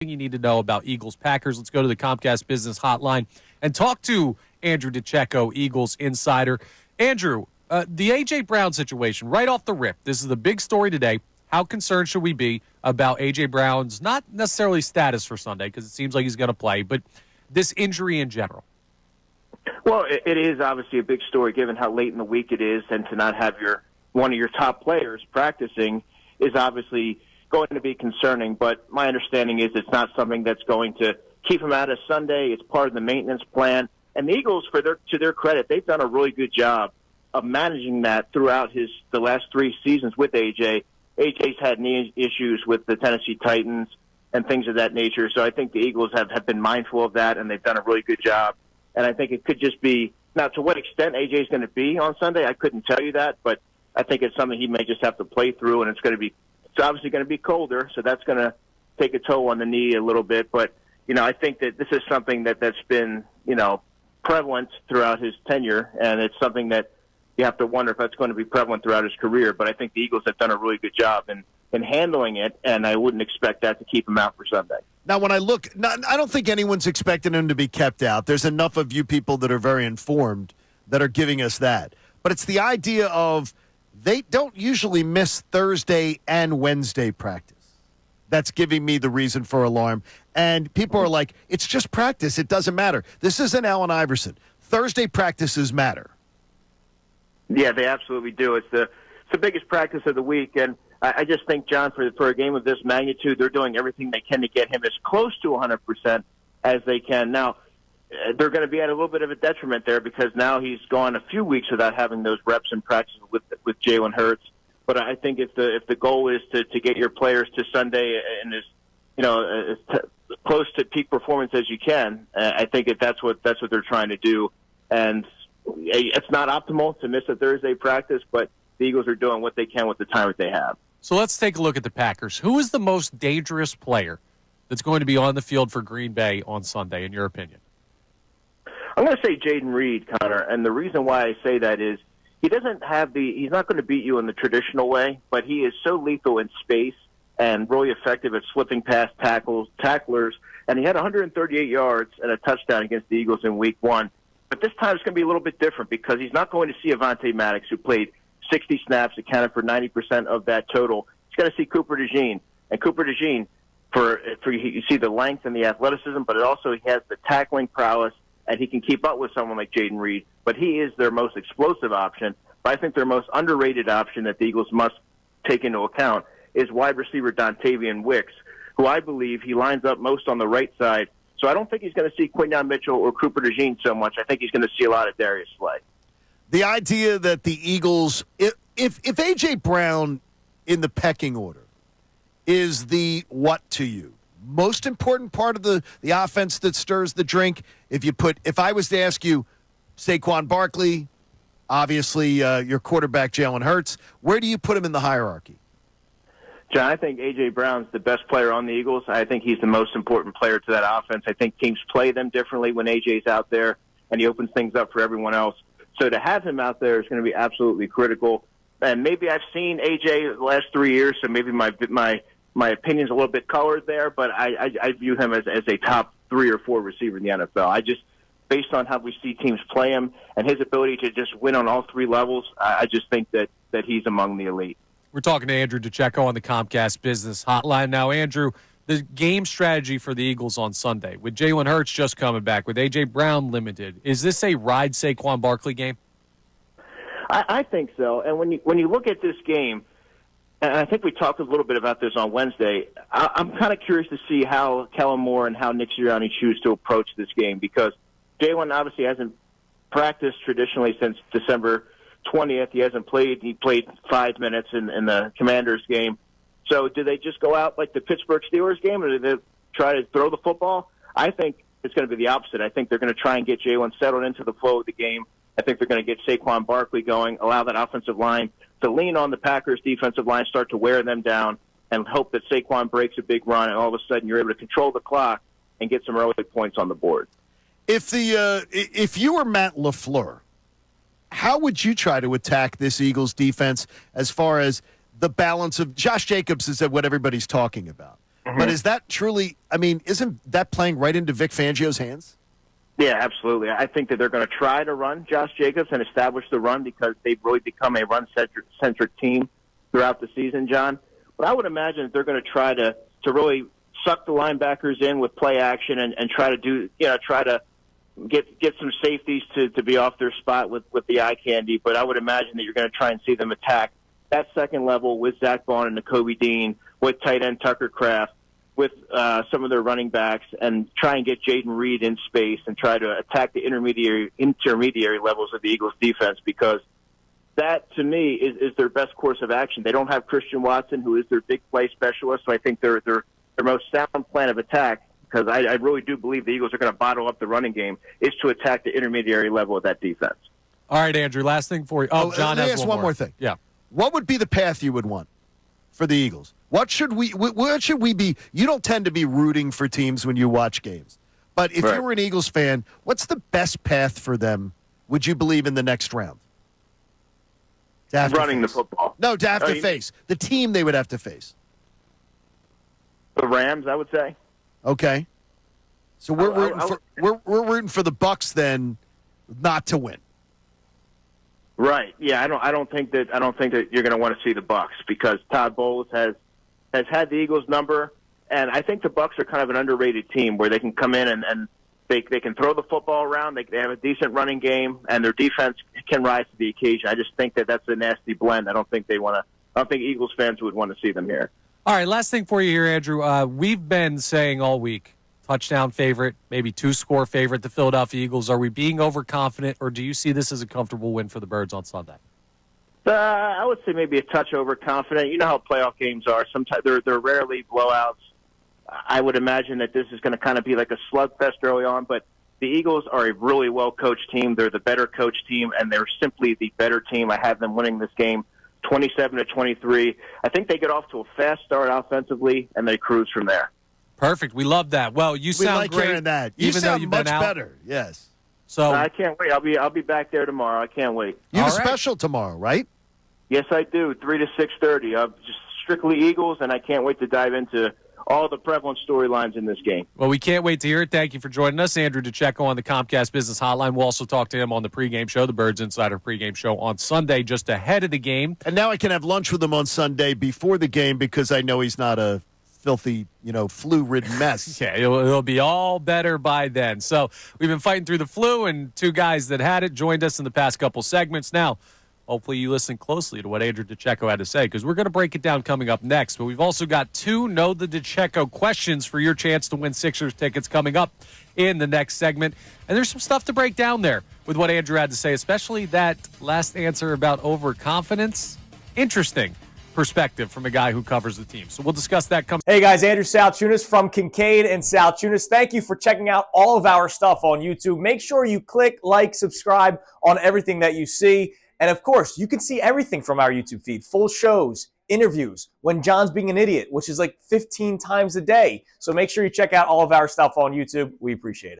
you need to know about Eagles-Packers. Let's go to the Comcast Business Hotline and talk to Andrew DiCecco, Eagles insider. Andrew, the A.J. Brown situation, right off the rip, this is the big story today. How concerned should we be about A.J. Brown's, not necessarily status for Sunday, because it seems like he's going to play, but this injury in general? Well, it is obviously a big story given how late in the week it is, and to not have one of your top players practicing is obviously going to be concerning. But my understanding is it's not something that's going to keep him out of Sunday. It's part of the maintenance plan. And the Eagles, to their credit, they've done a really good job of managing that throughout the last 3 seasons with A.J. A.J.'s had knee issues with the Tennessee Titans and things of that nature. So I think the Eagles have been mindful of that, and they've done a really good job. And I think it could just be, now to what extent A.J. is going to be on Sunday, I couldn't tell you that, but I think it's something he may just have to play through, and it's obviously going to be colder, so that's going to take a toll on the knee a little bit. But, I think that this is something that's been, prevalent throughout his tenure, and it's something that you have to wonder if that's going to be prevalent throughout his career. But I think the Eagles have done a really good job in handling it, and I wouldn't expect that to keep him out for Sunday. Now, when I look, I don't think anyone's expecting him to be kept out. There's enough of you people that are very informed that are giving us that. But it's the idea of they don't usually miss Thursday and Wednesday practice. That's giving me the reason for alarm. And people are like, it's just practice. It doesn't matter. This isn't Allen Iverson. Thursday practices matter. Yeah, they absolutely do. It's the biggest practice of the week. And I just think, John, for a game of this magnitude, they're doing everything they can to get him as close to 100% as they can. Now, they're going to be at a little bit of a detriment there because now he's gone a few weeks without having those reps and practice with Jalen Hurts. But I think if the goal is to get your players to Sunday and as close to peak performance as you can, I think that's what they're trying to do. And it's not optimal to miss a Thursday practice, but the Eagles are doing what they can with the time that they have. So let's take a look at the Packers. Who is the most dangerous player that's going to be on the field for Green Bay on Sunday, in your opinion? I'm going to say Jaden Reed, Connor, and the reason why I say that is he's not going to beat you in the traditional way, but he is so lethal in space and really effective at slipping past tacklers, and he had 138 yards and a touchdown against the Eagles in Week 1. But this time it's going to be a little bit different because he's not going to see Avonte Maddox, who played 60 snaps, accounted for 90% of that total. He's going to see Cooper DeJean. And Cooper DeJean, you see the length and the athleticism, but he has the tackling prowess, and he can keep up with someone like Jaden Reed. But he is their most explosive option. But I think their most underrated option that the Eagles must take into account is wide receiver Dontavian Wicks, who I believe he lines up most on the right side. So I don't think he's going to see Quinyon Mitchell or Cooper DeJean so much. I think he's going to see a lot of Darius Slay. The idea that the Eagles, if A.J. Brown in the pecking order is the what to you, most important part of the offense that stirs the drink, if I was to ask you Saquon Barkley, obviously your quarterback Jalen Hurts, where do you put him in the hierarchy? John, I think A.J. Brown's the best player on the Eagles. I think he's the most important player to that offense. I think teams play them differently when A.J.'s out there, and he opens things up for everyone else. So to have him out there is going to be absolutely critical. And maybe I've seen A.J. the last 3 years, so maybe my opinion's a little bit colored there, but I view him as a top 3 or 4 receiver in the NFL. Based on how we see teams play him and his ability to just win on all 3 levels, I just think that he's among the elite. We're talking to Andrew DiCecco on the Comcast Business Hotline. Now, Andrew, the game strategy for the Eagles on Sunday, with Jalen Hurts just coming back, with A.J. Brown limited, is this a ride Saquon Barkley game? I think so. And when you look at this game, and I think we talked a little bit about this on Wednesday, I'm kind of curious to see how Kellen Moore and how Nick Sirianni choose to approach this game, because Jalen obviously hasn't practiced traditionally since December 20th. He hasn't played. He played 5 minutes in the Commanders game. So do they just go out like the Pittsburgh Steelers game, or do they try to throw the football? I think it's going to be the opposite. I think they're going to try and get Jalen settled into the flow of the game. I think they're going to get Saquon Barkley going, allow that offensive line to lean on the Packers' defensive line, start to wear them down, and hope that Saquon breaks a big run, and all of a sudden you're able to control the clock and get some early points on the board. If you were Matt LaFleur, how would you try to attack this Eagles defense as far as the balance of Josh Jacobs is what everybody's talking about? But is that truly, isn't that playing right into Vic Fangio's hands? Yeah, absolutely. I think that they're going to try to run Josh Jacobs and establish the run because they've really become a run-centric team throughout the season, John. But I would imagine that they're going to try to really suck the linebackers in with play action and try to get some safeties to be off their spot with the eye candy. But I would imagine that you're going to try and see them attack that second level with Zach Bond and Nakobe Dean, with tight end Tucker Kraft, with some of their running backs, and try and get Jaden Reed in space and try to attack the intermediary levels of the Eagles defense, because that, to me, is their best course of action. They don't have Christian Watson, who is their big play specialist, so I think their most sound plan of attack, because I really do believe the Eagles are going to bottle up the running game, is to attack the intermediary level of that defense. All right, Andrew, last thing for you. Oh, John has one more thing. Yeah. What would be the path you would want for the Eagles? What should we be? You don't tend to be rooting for teams when you watch games. But if you were an Eagles fan, what's the best path for them, would you believe, in the next round? Running the football. No, to have to face. The team they would have to face. The Rams, I would say. Okay. So we're rooting for the Bucs then not to win. Right. Yeah, I don't think that you're going to want to see the Bucs, because Todd Bowles has had the Eagles number, and I think the Bucs are kind of an underrated team where they can come in and they can throw the football around. They have a decent running game, and their defense can rise to the occasion. I just think that that's a nasty blend. I don't think Eagles fans would want to see them here. All right, last thing for you here, Andrew. We've been saying all week, touchdown favorite, maybe 2-score favorite, the Philadelphia Eagles. Are we being overconfident, or do you see this as a comfortable win for the Birds on Sunday? I would say maybe a touch overconfident. You know how playoff games are. Sometimes they're rarely blowouts. I would imagine that this is going to kind of be like a slugfest early on, but the Eagles are a really well-coached team. They're the better coached team, and they're simply the better team. I have them winning this game 27-23. I think they get off to a fast start offensively, and they cruise from there. Perfect. We love that. Well, you sound like great. Hearing that. You even sound though you've much been out. better. Yes. So I can't wait. I'll be back there tomorrow. I can't wait. You have a All right. special tomorrow, right? Yes, I do. 3 to 6:30. Just strictly Eagles, and I can't wait to dive into all the prevalent storylines in this game. Well, we can't wait to hear it. Thank you for joining us, Andrew DiCecco, on the Comcast Business Hotline. We'll also talk to him on the pregame show, the Birds Insider pregame show on Sunday, just ahead of the game. And now I can have lunch with him on Sunday before the game because I know he's not a filthy, flu-ridden mess. Yeah, it'll be all better by then. So we've been fighting through the flu, and two guys that had it joined us in the past couple segments. Now, hopefully you listen closely to what Andrew DiCecco had to say, because we're going to break it down coming up next. But we've also got 2 Know the DiCecco questions for your chance to win Sixers tickets coming up in the next segment. And there's some stuff to break down there with what Andrew had to say, especially that last answer about overconfidence. Interesting perspective from a guy who covers the team. So we'll discuss that. Hey guys, Andrew Salciunas from Kincade and Salciunas. Thank you for checking out all of our stuff on YouTube. Make sure you click, like, subscribe on everything that you see. And of course, you can see everything from our YouTube feed, full shows, interviews, when John's being an idiot, which is like 15 times a day. So make sure you check out all of our stuff on YouTube. We appreciate it.